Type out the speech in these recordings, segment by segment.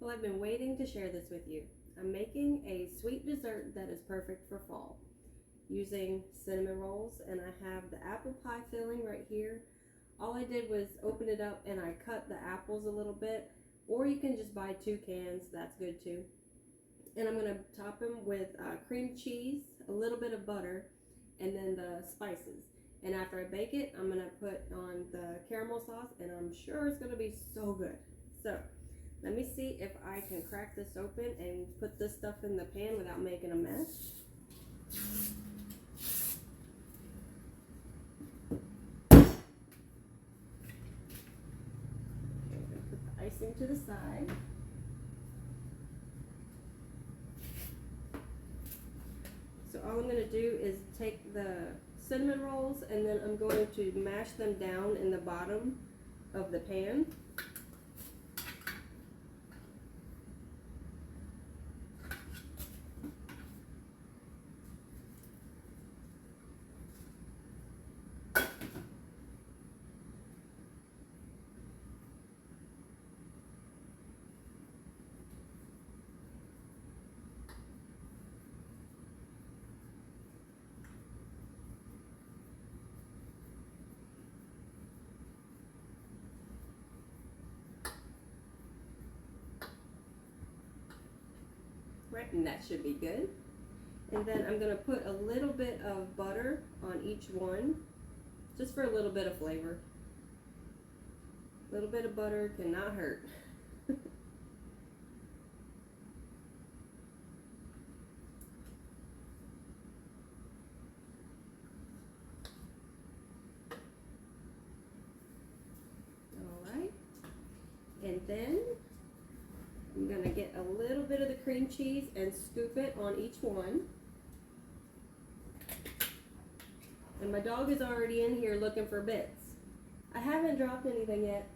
Well, I've been waiting to share this with you. I'm making a sweet dessert that is perfect for fall using cinnamon rolls, and I have the apple pie filling right here. All I did was open it up and I cut the apples a little bit, or you can just buy 2 cans, that's good too. And I'm going to top them with cream cheese, a little bit of butter, and then the spices. And after I bake it, I'm going to put on the caramel sauce, and I'm sure it's going to be so good. So let me see if I can crack this open and put this stuff in the pan without making a mess. Okay, I'm going to put the icing to the side. So all I'm going to do is take the cinnamon rolls and then I'm going to mash them down in the bottom of the pan. Right, and that should be good. And then I'm going to put a little bit of butter on each one, just for a little bit of flavor. A little bit of butter cannot hurt. Alright, and then I'm going to get a little bit of the cream cheese and scoop it on each one. And my dog is already in here looking for bits. I haven't dropped anything yet.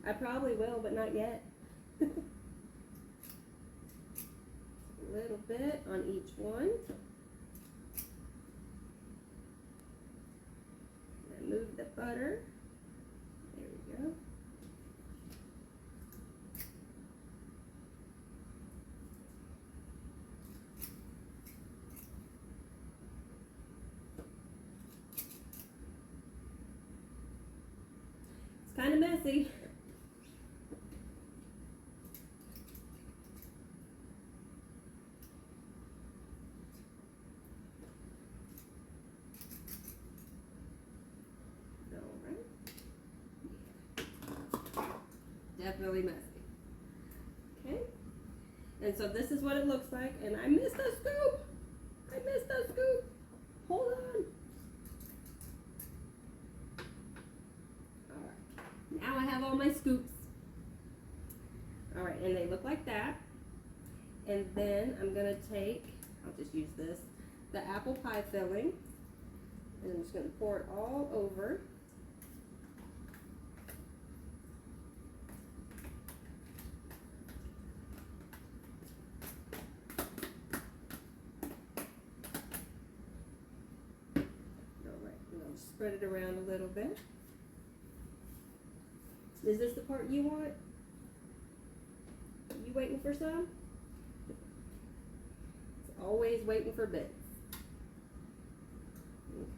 I probably will, but not yet. A little bit on each one. And move the butter. There we go. It's kind of messy. Definitely messy. Okay, and so this is what it looks like, and I missed a scoop. I missed a scoop. Hold on. All right, now I have all my scoops. All right, and they look like that. And then I'm gonna take, I'll just use this, the apple pie filling, and I'm just gonna pour it all over. Spread it around a little bit. Is this the part you want? You waiting for some? It's always waiting for bits.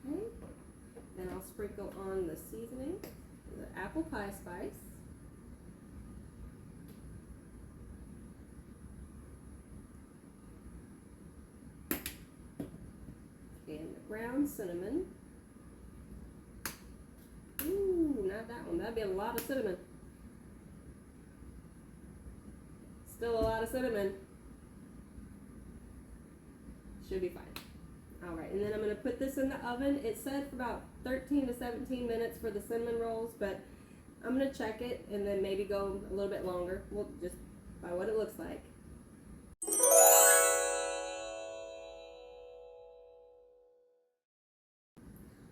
Okay. Then I'll sprinkle on the seasoning, the apple pie spice. And the ground cinnamon. Ooh, not that one. That'd be a lot of cinnamon. Still a lot of cinnamon. Should be fine. Alright, and then I'm going to put this in the oven. It said for about 13 to 17 minutes for the cinnamon rolls, but I'm going to check it and then maybe go a little bit longer. Well, just by what it looks like.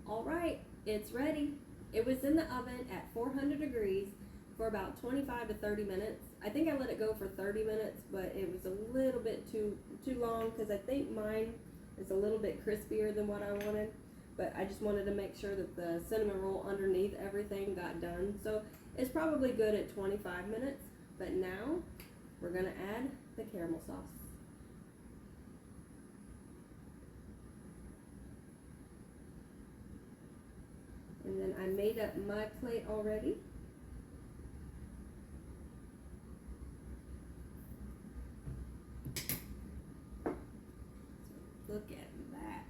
Alright, it's ready. It was in the oven at 400 degrees for about 25 to 30 minutes. I think I let it go for 30 minutes, but it was a little bit too long because I think mine is a little bit crispier than what I wanted. But I just wanted to make sure that the cinnamon roll underneath everything got done. So it's probably good at 25 minutes. But now We're gonna add the caramel sauce. And then I made up my plate already. Look at that.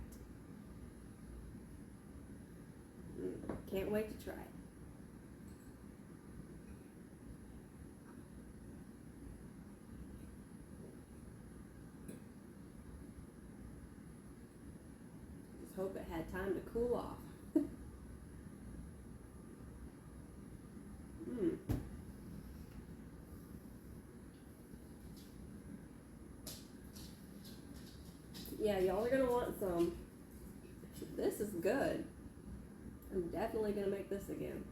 Can't wait to try it. Just hope it had time to cool off. Yeah, y'all are gonna want some. This is good. I'm definitely gonna make this again.